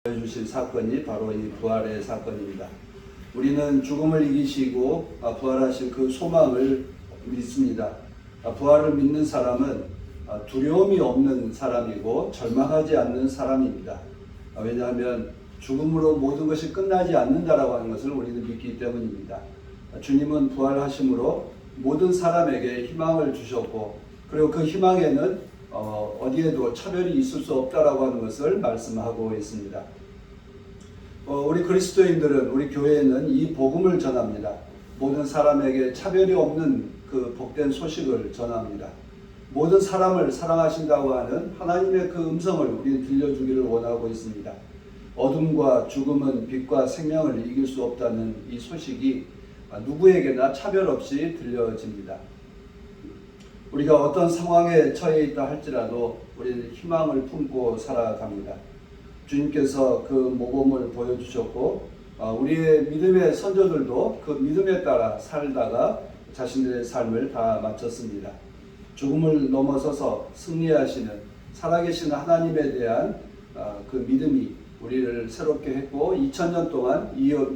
보여주신 사건이 바로 이 부활의 사건입니다. 우리는 죽음을 이기시고 부활하신 그 소망을 믿습니다. 부활을 믿는 사람은 두려움이 없는 사람이고 절망하지 않는 사람입니다. 왜냐하면 죽음으로 모든 것이 끝나지 않는다라고 하는 것을 우리는 믿기 때문입니다. 주님은 부활하심으로 모든 사람에게 희망을 주셨고, 그리고 그 희망에는 어디에도 차별이 있을 수 없다라고 하는 것을 말씀하고 있습니다. 우리 그리스도인들은, 우리 교회에는 이 복음을 전합니다. 모든 사람에게 차별이 없는 그 복된 소식을 전합니다. 모든 사람을 사랑하신다고 하는 하나님의 그 음성을 우리는 들려주기를 원하고 있습니다. 어둠과 죽음은 빛과 생명을 이길 수 없다는 이 소식이 누구에게나 차별 없이 들려집니다. 우리가 어떤 상황에 처해 있다 할지라도 우리는 희망을 품고 살아갑니다. 주님께서 그 모범을 보여주셨고, 우리의 믿음의 선조들도 그 믿음에 따라 살다가 자신들의 삶을 다 마쳤습니다. 죽음을 넘어서서 승리하시는 살아계신 하나님에 대한 그 믿음이 우리를 새롭게 했고 2000년 동안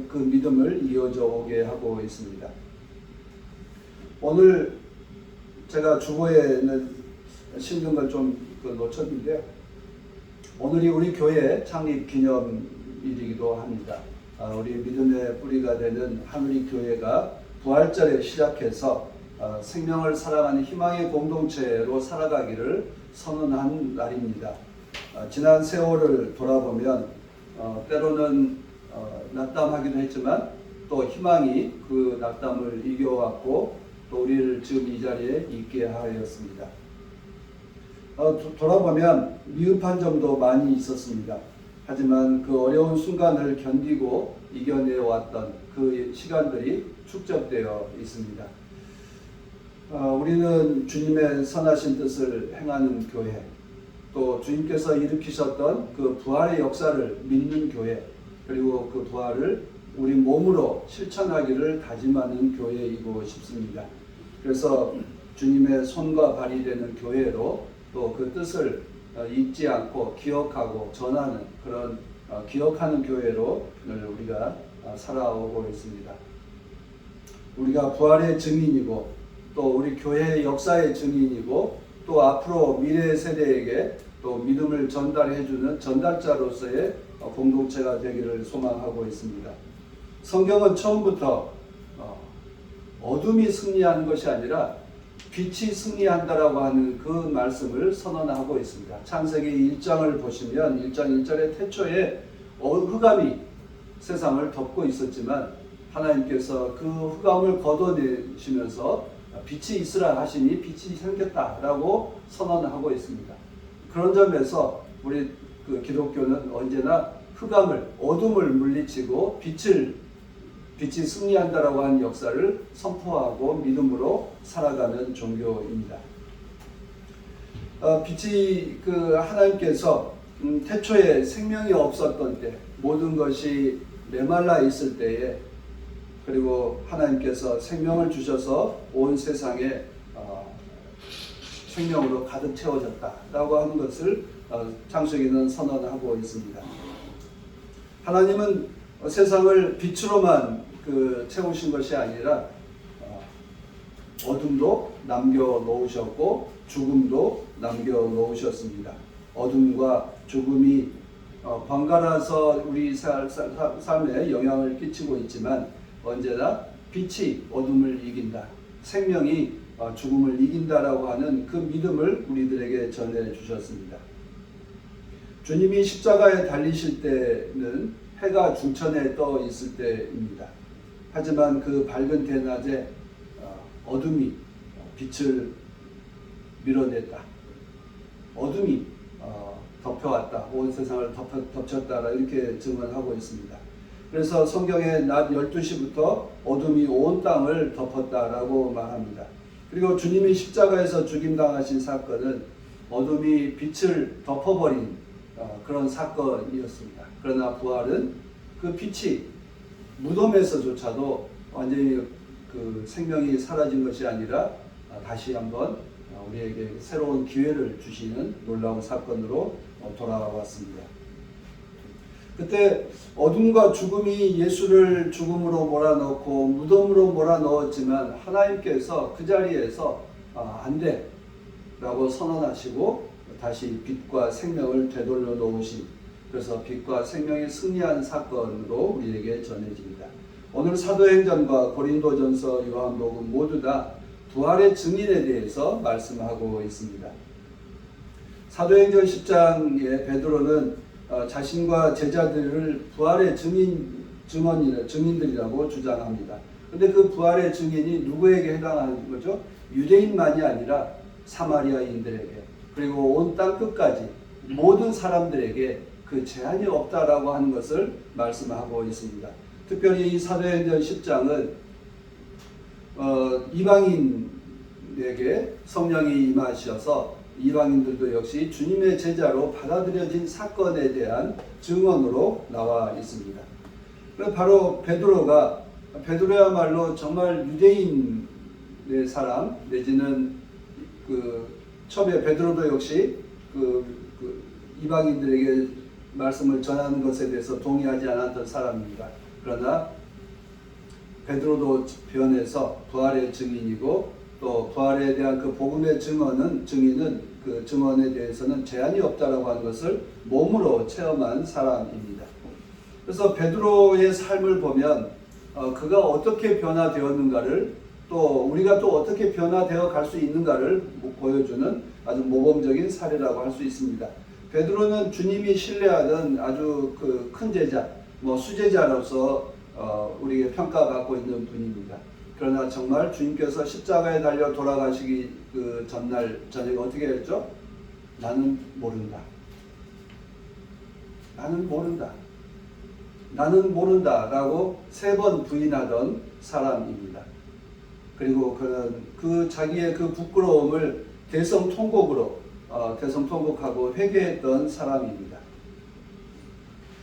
그 믿음을 이어져 오게 하고 있습니다. 오늘 제가 주보에는 신경 걸 좀 놓쳤는데요. 오늘이 우리 교회 창립 기념일이기도 합니다. 우리 믿음의 뿌리가 되는 하늘이 교회가 부활절에 시작해서 생명을 사랑하는 희망의 공동체로 살아가기를 선언한 날입니다. 지난 세월을 돌아보면 때로는 낙담하기도 했지만 또 희망이 그 낙담을 이겨왔고 또 우리를 지금 이 자리에 있게 하였습니다. 돌아보면 미흡한 점도 많이 있었습니다. 하지만 그 어려운 순간을 견디고 이겨내왔던 그 시간들이 축적되어 있습니다. 우리는 주님의 선하신 뜻을 행하는 교회, 또 주님께서 일으키셨던 그 부활의 역사를 믿는 교회, 그리고 그 부활을 우리 몸으로 실천하기를 다짐하는 교회이고 싶습니다. 그래서 주님의 손과 발이 되는 교회로 또 그 뜻을 잊지 않고 기억하고 전하는 그런 기억하는 교회로 우리가 살아오고 있습니다. 우리가 부활의 증인이고 또 우리 교회의 역사의 증인이고 또 앞으로 미래 세대에게 또 믿음을 전달해주는 전달자로서의 공동체가 되기를 소망하고 있습니다. 성경은 처음부터 어둠이 승리하는 것이 아니라 빛이 승리한다라고 하는 그 말씀을 선언하고 있습니다. 창세기 1장을 보시면 1장 1절에 태초에 흑암이 세상을 덮고 있었지만 하나님께서 그 흑암을 걷어내시면서 빛이 있으라 하시니 빛이 생겼다라고 선언하고 있습니다. 그런 점에서 우리 그 기독교는 언제나 흑암을, 어둠을 물리치고 빛이 승리한다라고 하는 역사를 선포하고 믿음으로 살아가는 종교입니다. 빛이 하나님께서 태초에 생명이 없었던 때, 모든 것이 메말라 있을 때에, 그리고 하나님께서 생명을 주셔서 온 세상에 생명으로 가득 채워졌다라고 하는 것을 창세기는 선언하고 있습니다. 하나님은 세상을 빛으로만 채우신 것이 아니라 어둠도 남겨놓으셨고 죽음도 남겨놓으셨습니다. 어둠과 죽음이 번갈아서 우리 삶에 영향을 끼치고 있지만 언제나 빛이 어둠을 이긴다, 생명이 죽음을 이긴다라고 하는 그 믿음을 우리들에게 전해주셨습니다. 주님이 십자가에 달리실 때는 해가 중천에 떠 있을 때입니다. 하지만 그 밝은 대낮에 어둠이 빛을 밀어냈다. 어둠이 덮여왔다. 온 세상을 덮쳤다. 이렇게 증언하고 있습니다. 그래서 성경에 낮 12시부터 어둠이 온 땅을 덮었다라고 말합니다. 그리고 주님이 십자가에서 죽임당하신 사건은 어둠이 빛을 덮어버린 그런 사건이었습니다. 그러나 부활은 그 빛이 무덤에서조차도 완전히 그 생명이 사라진 것이 아니라 다시 한번 우리에게 새로운 기회를 주시는 놀라운 사건으로 돌아왔습니다. 그때 어둠과 죽음이 예수를 죽음으로 몰아넣고 무덤으로 몰아넣었지만 하나님께서 그 자리에서 안 돼 라고 선언하시고 다시 빛과 생명을 되돌려 놓으신, 그래서 빛과 생명이 승리한 사건으로 우리에게 전해집니다. 오늘 사도행전과 고린도전서, 요한복음 모두 다 부활의 증인에 대해서 말씀하고 있습니다. 사도행전 10장에 베드로는 자신과 제자들을 부활의 증인들이라고 주장합니다. 그런데 그 부활의 증인이 누구에게 해당하는 거죠? 유대인만이 아니라 사마리아인들에게, 그리고 온 땅 끝까지 모든 사람들에게 그 제한이 없다라고 하는 것을 말씀하고 있습니다. 특별히 이 사도행전 10장은 이방인에게 성령이 임하셔서 이방인들도 역시 주님의 제자로 받아들여진 사건에 대한 증언으로 나와 있습니다. 바로 베드로야말로 정말 유대인의 사람, 내지는 처음에 베드로도 역시 이방인들에게 말씀을 전하는 것에 대해서 동의하지 않았던 사람입니다. 그러나 베드로도 변해서 부활의 증인이고, 또 부활에 대한 그 복음의 증인은 그 증언에 대해서는 제한이 없다라고 하는 것을 몸으로 체험한 사람입니다. 그래서 베드로의 삶을 보면 그가 어떻게 변화되었는가를, 또 우리가 또 어떻게 변화되어 갈 수 있는가를 보여주는 아주 모범적인 사례라고 할 수 있습니다. 베드로는 주님이 신뢰하던 아주 큰 제자, 수제자로서 우리에게 평가받고 있는 분입니다. 그러나 정말 주님께서 십자가에 달려 돌아가시기 그 전날 저녁에 어떻게 했죠? 나는 모른다. 나는 모른다. 나는 모른다 라고 3번 부인하던 사람입니다. 그리고 그는 자기의 그 부끄러움을 대성통곡하고 회개했던 사람입니다.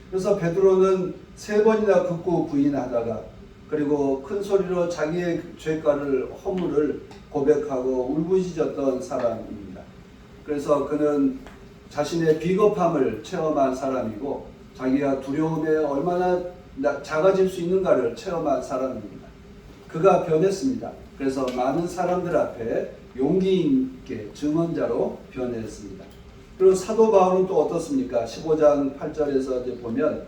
그래서 베드로는 3번이나 극구 부인하다가, 그리고 큰 소리로 자기의 죄가를 허물을 고백하고 울부짖었던 사람입니다. 그래서 그는 자신의 비겁함을 체험한 사람이고, 자기가 두려움에 얼마나 작아질 수 있는가를 체험한 사람입니다. 그가 변했습니다. 그래서 많은 사람들 앞에 용기 있게 증언자로 변했습니다. 그리고 사도 바울은 또 어떻습니까? 15장 8절에서 이제 보면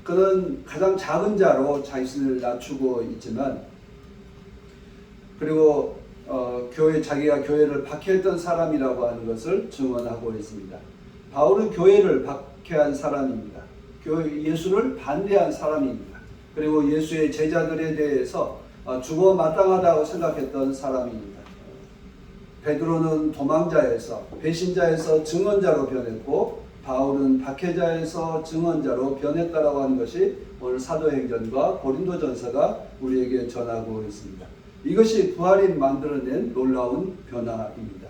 그는 가장 작은 자로 자신을 낮추고 있지만, 그리고 자기가 교회를 박해했던 사람이라고 하는 것을 증언하고 있습니다. 바울은 교회를 박해한 사람입니다. 예수를 반대한 사람입니다. 그리고 예수의 제자들에 대해서 죽어 마땅하다고 생각했던 사람입니다. 베드로는 도망자에서, 배신자에서 증언자로 변했고, 바울은 박해자에서 증언자로 변했다라고 하는 것이 오늘 사도행전과 고린도전서가 우리에게 전하고 있습니다. 이것이 부활이 만들어낸 놀라운 변화입니다.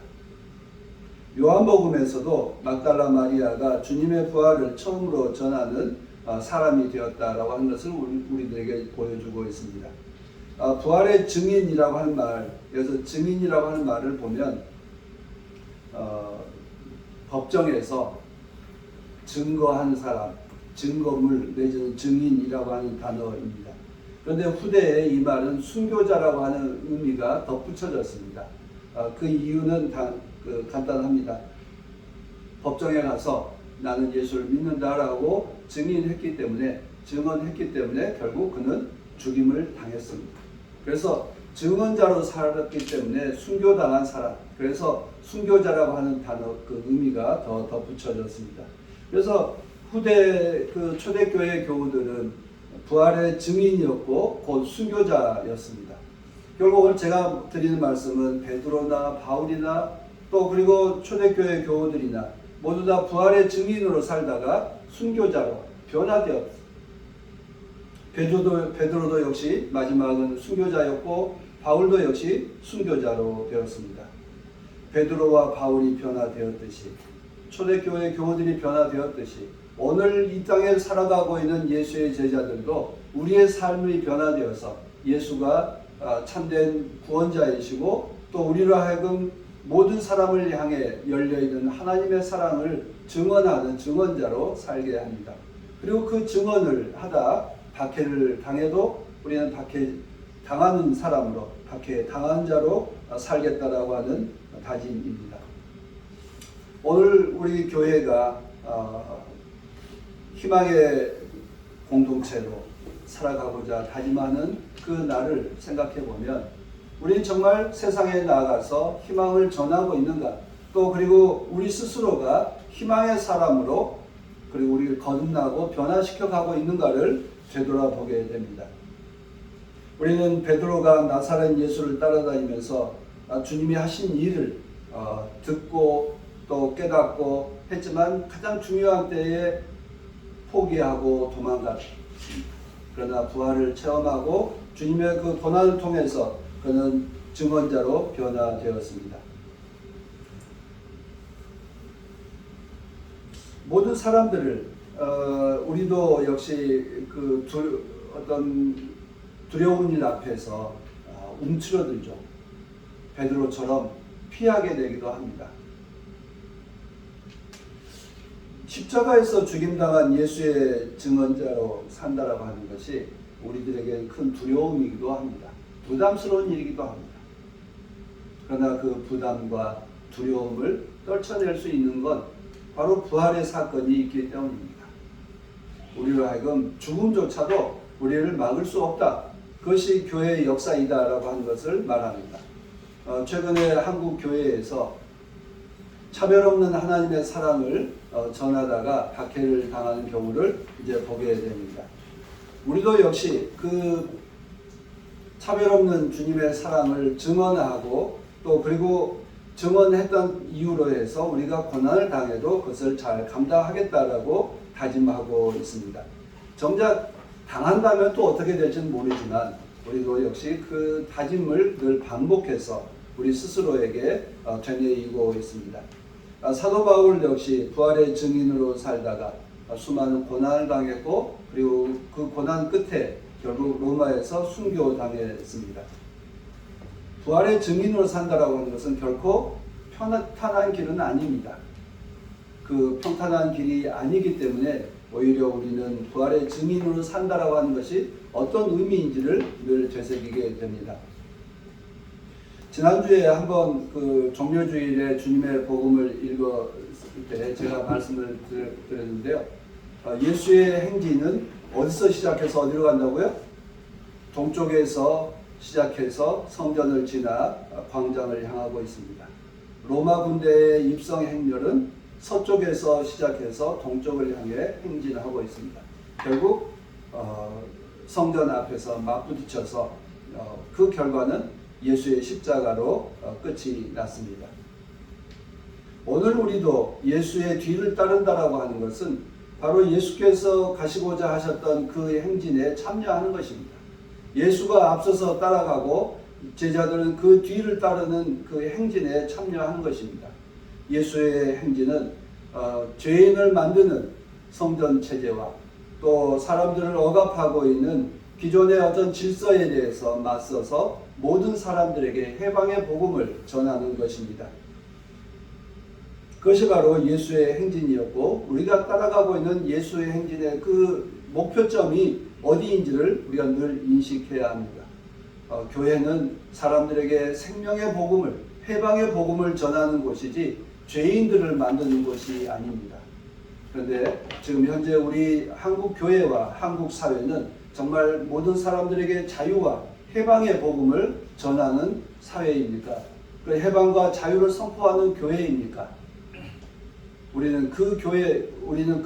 요한복음에서도 막달라 마리아가 주님의 부활을 처음으로 전하는 사람이 되었다라고 하는 것을 우리들에게 보여주고 있습니다. 부활의 증인이라고 하는 말, 여기서 증인이라고 하는 말을 보면 법정에서 증거한 사람, 증거물 내지는 증인이라고 하는 단어입니다. 그런데 후대에 이 말은 순교자라고 하는 의미가 덧붙여졌습니다. 그 이유는 간단합니다. 법정에 가서 나는 예수를 믿는다라고 증언했기 때문에 결국 그는 죽임을 당했습니다. 그래서 증언자로 살았기 때문에 순교당한 사람, 그래서 순교자라고 하는 단어 그 의미가 더 덧붙여졌습니다. 그래서 후대 초대교회 교우들은 부활의 증인이었고 곧 순교자였습니다. 결국 오늘 제가 드리는 말씀은 베드로나 바울이나 또 그리고 초대교회 교우들이나 모두 다 부활의 증인으로 살다가 순교자로 변화되었습니다. 베드로도 역시 마지막은 순교자였고 바울도 역시 순교자로 되었습니다. 베드로와 바울이 변화되었듯이, 초대교회 교우들이 변화되었듯이, 오늘 이 땅에 살아가고 있는 예수의 제자들도 우리의 삶이 변화되어서 예수가 참된 구원자이시고 또 우리로 하여금 모든 사람을 향해 열려있는 하나님의 사랑을 증언하는 증언자로 살게 합니다. 그리고 그 증언을 하다 박해를 당해도 우리는 박해 당하는 사람으로, 박해 당한 자로 살겠다라고 하는 다짐입니다. 오늘 우리 교회가 희망의 공동체로 살아가고자 다짐하는 그 날을 생각해 보면 우리는 정말 세상에 나아가서 희망을 전하고 있는가, 또 그리고 우리 스스로가 희망의 사람으로 그리고 우리를 거듭나고 변화시켜 가고 있는가를 되돌아보게 됩니다. 우리는 베드로가 나사렛 예수를 따라다니면서 주님이 하신 일을 듣고 또 깨닫고 했지만 가장 중요한 때에 포기하고 도망갔습니다. 그러나 부활을 체험하고 주님의 그 고난을 통해서 그는 증언자로 변화되었습니다. 모든 사람들을 우리도 역시 그 어떤 두려운 일 앞에서 움츠러들죠. 베드로처럼 피하게 되기도 합니다. 십자가에서 죽임당한 예수의 증언자로 산다라고 하는 것이 우리들에게 큰 두려움이기도 합니다. 부담스러운 일이기도 합니다. 그러나 그 부담과 두려움을 떨쳐낼 수 있는 건 바로 부활의 사건이 있기 때문입니다. 우리로 하여금 죽음조차도 우리를 막을 수 없다. 그것이 교회의 역사이다라고 하는 것을 말합니다. 최근에 한국 교회에서 차별 없는 하나님의 사랑을 전하다가 박해를 당하는 경우를 이제 보게 됩니다. 우리도 역시 그 차별 없는 주님의 사랑을 증언하고 또 그리고 증언했던 이유로 해서 우리가 고난을 당해도 그것을 잘 감당하겠다라고 다짐하고 있습니다. 정작 당한다면 또 어떻게 될지는 모르지만 우리도 역시 그 다짐을 늘 반복해서 우리 스스로에게 되뇌이고 있습니다. 사도 바울 역시 부활의 증인으로 살다가 수많은 고난을 당했고 그리고 그 고난 끝에 결국 로마에서 순교당했습니다. 부활의 증인으로 산다라고 하는 것은 결코 평탄한 길은 아닙니다. 그 평탄한 길이 아니기 때문에 오히려 우리는 부활의 증인으로 산다라고 하는 것이 어떤 의미인지를 늘 되새기게 됩니다. 지난주에 한번 그 종료주일에 주님의 복음을 읽었을 때 제가 말씀을 드렸는데요. 예수의 행진은 어디서 시작해서 어디로 간다고요? 동쪽에서 시작해서 성전을 지나 광장을 향하고 있습니다. 로마 군대의 입성 행렬은 서쪽에서 시작해서 동쪽을 향해 행진하고 있습니다. 결국 성전 앞에서 맞부딪혀서 그 결과는 예수의 십자가로 끝이 났습니다. 오늘 우리도 예수의 뒤를 따른다라고 하는 것은 바로 예수께서 가시고자 하셨던 그 행진에 참여하는 것입니다. 예수가 앞서서 따라가고 제자들은 그 뒤를 따르는 그 행진에 참여하는 것입니다. 예수의 행진은 죄인을 만드는 성전 체제와 또 사람들을 억압하고 있는 기존의 어떤 질서에 대해서 맞서서 모든 사람들에게 해방의 복음을 전하는 것입니다. 그것이 바로 예수의 행진이었고 우리가 따라가고 있는 예수의 행진의 그 목표점이 어디인지를 우리가 늘 인식해야 합니다. 교회는 사람들에게 생명의 복음을, 해방의 복음을 전하는 곳이지 죄인들을 만드는 곳이 아닙니다. 그런데 지금 현재 우리 한국 교회와 한국 사회는 정말 모든 사람들에게 자유와 해방의 복음을 전하는 사회입니까? 그 해방과 자유를 선포하는 교회입니까? 우리는 그 교회, 우리는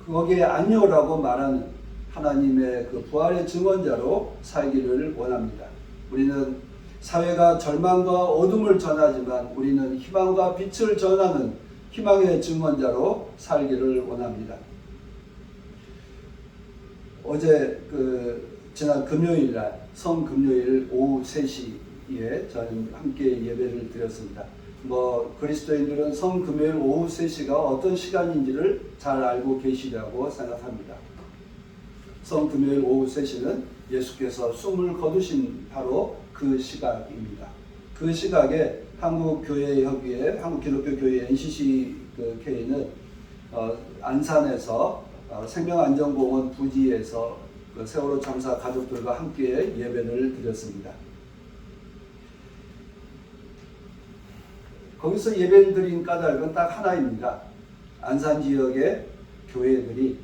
거기에 아니오라고 말하는 하나님의 그 부활의 증언자로 살기를 원합니다. 우리는 사회가 절망과 어둠을 전하지만 우리는 희망과 빛을 전하는 희망의 증언자로 살기를 원합니다. 어제 지난 금요일 날 성금요일 오후 3시에 저는 함께 예배를 드렸습니다. 그리스도인들은 성금요일 오후 3시가 어떤 시간인지를 잘 알고 계시리라고 생각합니다. 성금요일 오후 3시는 예수께서 숨을 거두신 바로 그 시각입니다. 그 시각에 한국교회협의회, 한국기독교교회 NCCK는 안산에서 생명안전공원 부지에서 그 세월호 참사 가족들과 함께 예배를 드렸습니다. 거기서 예배를 드린 까닭은 딱 하나입니다. 안산 지역의 교회들이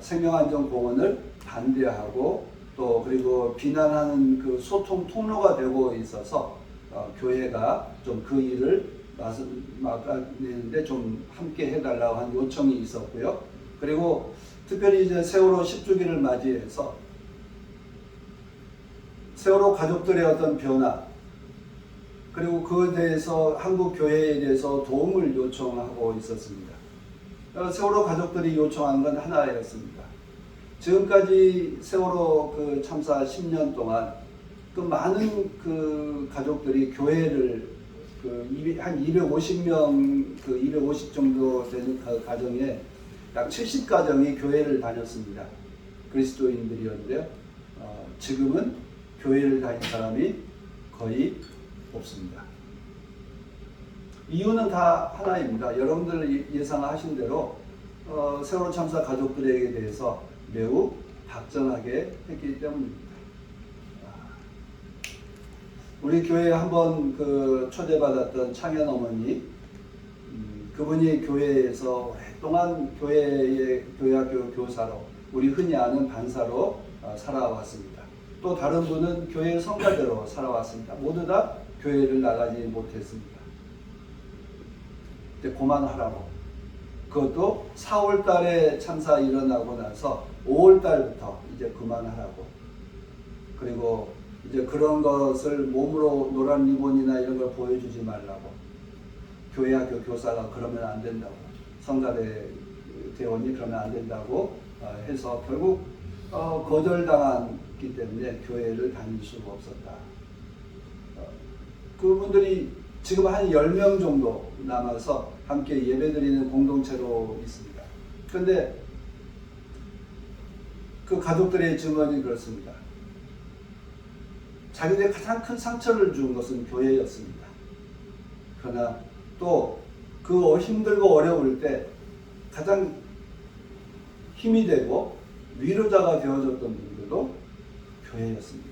생명안전공원을 반대하고 또 그리고 비난하는 그 소통 통로가 되고 있어서 교회가 좀 그 일을 막아내는데 좀 함께 해달라고 한 요청이 있었고요. 그리고 특별히 이제 세월호 10주기를 맞이해서 세월호 가족들의 어떤 변화, 그리고 그에 대해서 한국 교회에 대해서 도움을 요청하고 있었습니다. 세월호 가족들이 요청한 건 하나였습니다. 지금까지 세월호 그 참사 10년 동안 그 많은 그 가족들이 교회를 한 250명, 250 정도 되는 가정에 약 70가정이 교회를 다녔습니다. 그리스도인들이었는데요. 지금은 교회를 다닌 사람이 거의 없습니다. 이유는 다 하나입니다. 여러분들 예상하신 대로 세월호 참사 가족들에게 대해서 매우 박전하게 했기 때문입니다. 우리 교회에 한번 그 초대받았던 창현 어머니, 그분이 교회에서 오랫동안 교회학교 교사로, 우리 흔히 아는 반사로 살아왔습니다. 또 다른 분은 교회 성가대로 살아왔습니다. 모두 다 교회를 나가지 못했습니다. 근데 그만하라고. 그것도 4월 달에 참사 일어나고 나서 5월 달부터 이제 그만하라고. 그리고 이제 그런 것을 몸으로 노란 리본이나 이런 걸 보여주지 말라고. 교회학교 교사가 그러면 안 된다고. 성가대 대원이 그러면 안 된다고 해서 결국 거절당했기 때문에 교회를 다닐 수가 없었다. 그분들이 지금 한 10명 정도 남아서 함께 예배드리는 공동체로 있습니다. 그런데 그 가족들의 증언이 그렇습니다. 자기들의 가장 큰 상처를 준 것은 교회였습니다. 그러나 또 그 힘들고 어려울 때 가장 힘이 되고 위로자가 되어줬던 분들도 교회였습니다.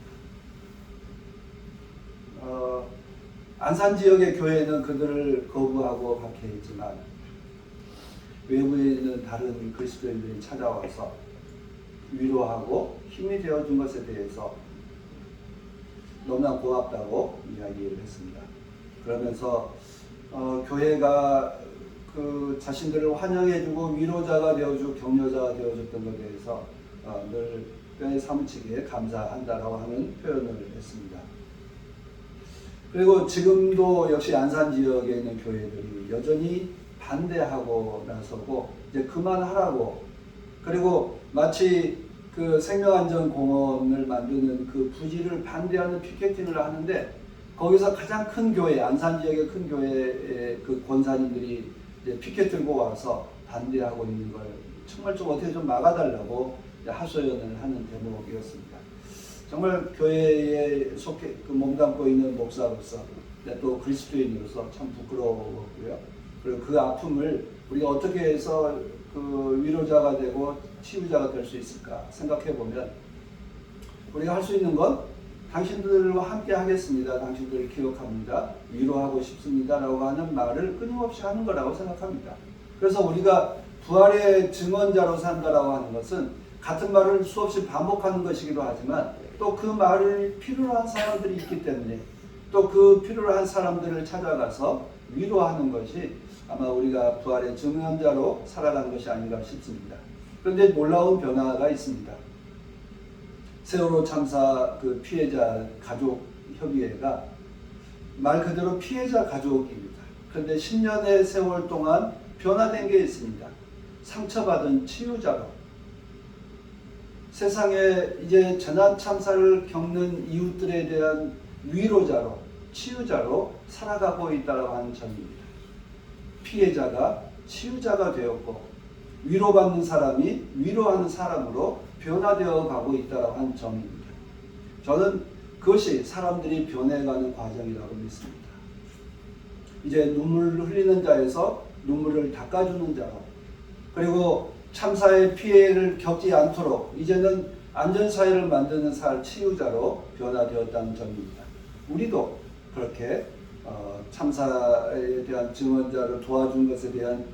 안산 지역의 교회는 그들을 거부하고 박해했지만 외부에 있는 다른 그리스도인들이 찾아와서 위로하고 힘이 되어준 것에 대해서 너무나 고맙다고 이야기를 했습니다. 그러면서 교회가 그 자신들을 환영해주고 위로자가 되어주고 격려자가 되어줬던 것에 대해서 늘 뼈에 사무치게 감사한다라고 하는 표현을 했습니다. 그리고 지금도 역시 안산 지역에 있는 교회들이 여전히 반대하고 나서고 이제 그만하라고, 그리고 마치 그 생명안전공원을 만드는 그 부지를 반대하는 피켓팅을 하는데 거기서 가장 큰 교회, 안산 지역의 큰 교회의 그 권사님들이 이제 피켓 들고 와서 반대하고 있는 걸 정말 좀 어떻게 좀 막아달라고 하소연을 하는 대목이었습니다. 정말 교회에 속해 몸담고 있는 목사로서 또 그리스도인으로서 참 부끄러웠고요. 그리고 그 아픔을 우리가 어떻게 해서 그 위로자가 되고 치유자가 될 수 있을까 생각해 보면 우리가 할 수 있는 건 당신들과 함께 하겠습니다. 당신들을 기억합니다. 위로하고 싶습니다. 라고 하는 말을 끊임없이 하는 거라고 생각합니다. 그래서 우리가 부활의 증언자로 산다라고 하는 것은 같은 말을 수없이 반복하는 것이기도 하지만 또 그 말을 필요로 한 사람들이 있기 때문에 또 그 필요로 한 사람들을 찾아가서 위로하는 것이 아마 우리가 부활의 증언자로 살아가는 것이 아닌가 싶습니다. 그런데 놀라운 변화가 있습니다. 세월호 참사 그 피해자 가족 협의회가 말 그대로 피해자 가족입니다. 그런데 10년의 세월 동안 변화된 게 있습니다. 상처받은 치유자로, 세상에 이제 재난 참사를 겪는 이웃들에 대한 위로자로, 치유자로 살아가고 있다고 하는 점입니다. 피해자가 치유자가 되었고 위로받는 사람이 위로하는 사람으로 변화되어 가고 있다고 하는 점입니다. 저는 그것이 사람들이 변해가는 과정이라고 믿습니다. 이제 눈물을 흘리는 자에서 눈물을 닦아주는 자로, 그리고 참사의 피해를 겪지 않도록 이제는 안전사회를 만드는 치유자로 변화되었다는 점입니다. 우리도 그렇게 참사에 대한 증언자를 도와준 것에 대한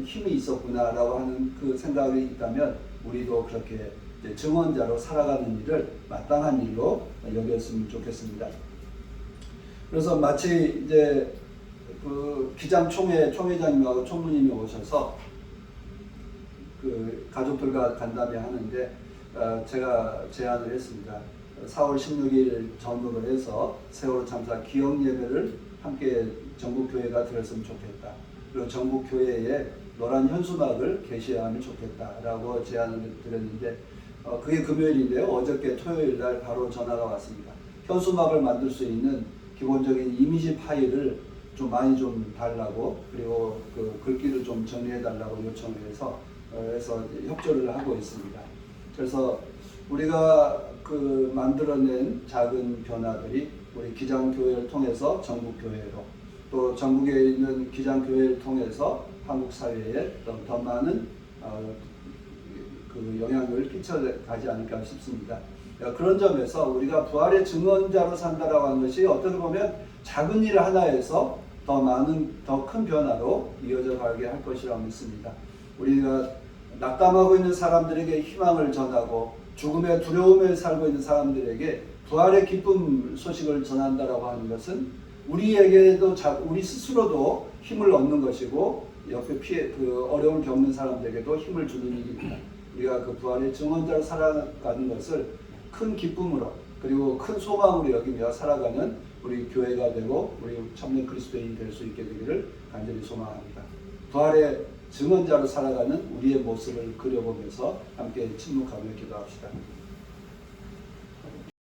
힘이 있었구나라고 하는 그 생각이 있다면 우리도 그렇게 이제 증언자로 살아가는 일을 마땅한 일로 여겼으면 좋겠습니다. 그래서 마치 이제 그 총회장님하고 총무님이 오셔서 그 가족들과 간담회 하는데 제가 제안을 했습니다. 4월 16일 전후로 해서 세월호 참사 기억 예배를 함께 전국교회가 드렸으면 좋겠다. 그리고 전국교회에 노란 현수막을 게시하면 좋겠다라고 제안을 드렸는데 그게 금요일인데요. 어저께 토요일 날 바로 전화가 왔습니다. 현수막을 만들 수 있는 기본적인 이미지 파일을 좀 많이 좀 달라고, 그리고 그 글귀를 좀 정리해 달라고 요청을 해서 협조를 하고 있습니다. 그래서 우리가 그 만들어낸 작은 변화들이 우리 기장교회를 통해서 전국교회로, 또 전국에 있는 기장교회를 통해서 한국 사회에 더 많은 그 영향을 끼쳐가지 않을까 싶습니다. 그런 점에서 우리가 부활의 증언자로 산다라고 하는 것이 어떻게 보면 작은 일 하나에서 더 큰 변화로 이어져 가게 할 것이라고 믿습니다. 우리가 낙담하고 있는 사람들에게 희망을 전하고 죽음의 두려움에 살고 있는 사람들에게 부활의 기쁨 소식을 전한다라고 하는 것은 우리에게도 우리 스스로도 힘을 얻는 것이고 옆에 어려움을 겪는 사람들에게도 힘을 주는 일입니다. 우리가 그 부활의 증언자로 살아가는 것을 큰 기쁨으로 그리고 큰 소망으로 여기며 살아가는 우리 교회가 되고 우리 참된 그리스도인이 될 수 있게 되기를 간절히 소망합니다. 부활의 증언자로 살아가는 우리의 모습을 그려보면서 함께 침묵하며 기도합시다.